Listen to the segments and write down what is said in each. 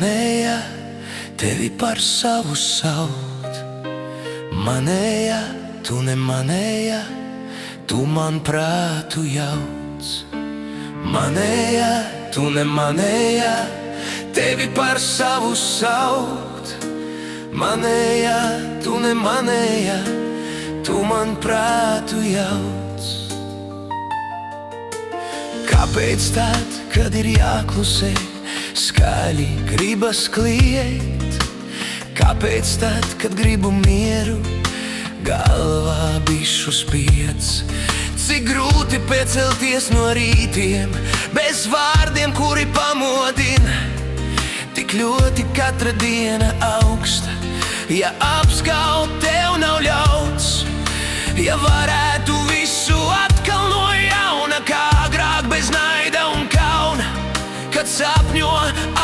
manēja tevi par savu saukt. Manēja, tu nemanēja, tu man prātu jauc. Manēja, tu nemanēja, tevi par savu saukt. Manēja, tu nemanēja, tu man prātu jauc. Kāpēc tad, kad ir jāklusē, skaļi gribas kliegt? Kāpēc tad, kad gribu mieru, galvā bišu spiedz? Cik grūti piecelties no rītiem, bez vārdiem, kuri pamodina. Tik ļoti katra diena augsta, ja apskaut tev nav ļauts. Ja varētu visu atkal no jauna, kā agrāk bez naida un kauna. Kad sapņo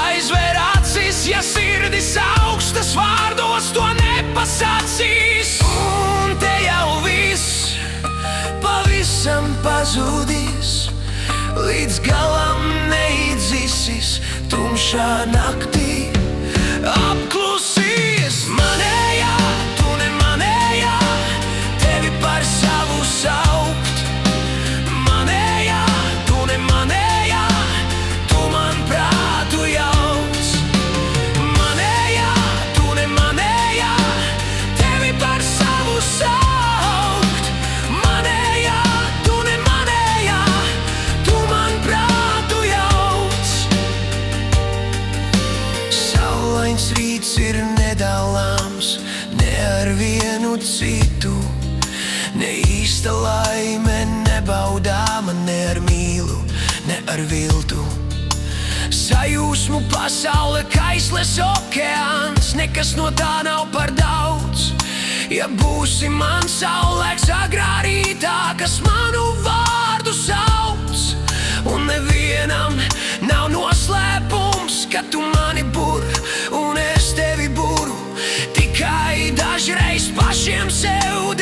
aizver acis, ja sirdis augstas vārdos to nepasacīs. Un te jau viss pavisam pazudīs, līdz galam neizdzisis, tumšā naktī apklusīs. Manējā, tu nemanējā, tevi par savu saukt. Manējā, tu nemanējā, tu man prātu jauc. Manējā, tu nemanējā, tevi par savu saukt. Manējā, tu nemanējā, tu man prātu jauc. Saulains rīts ir nedalāms, ne ar vienu citu. Ne īsta laime nebaudāma, ne ar mīlu, ne ar viltu. Sajūsmu pasaule kaisles okeāns, nekas no tā nav par daudz. Ja būsi man saulēks agrā rītā, kas manu vārdu sauc. Un nevienam nav noslēpums, ka tu mani bur un es tevi buru. Tikai dažreiz pašiem sev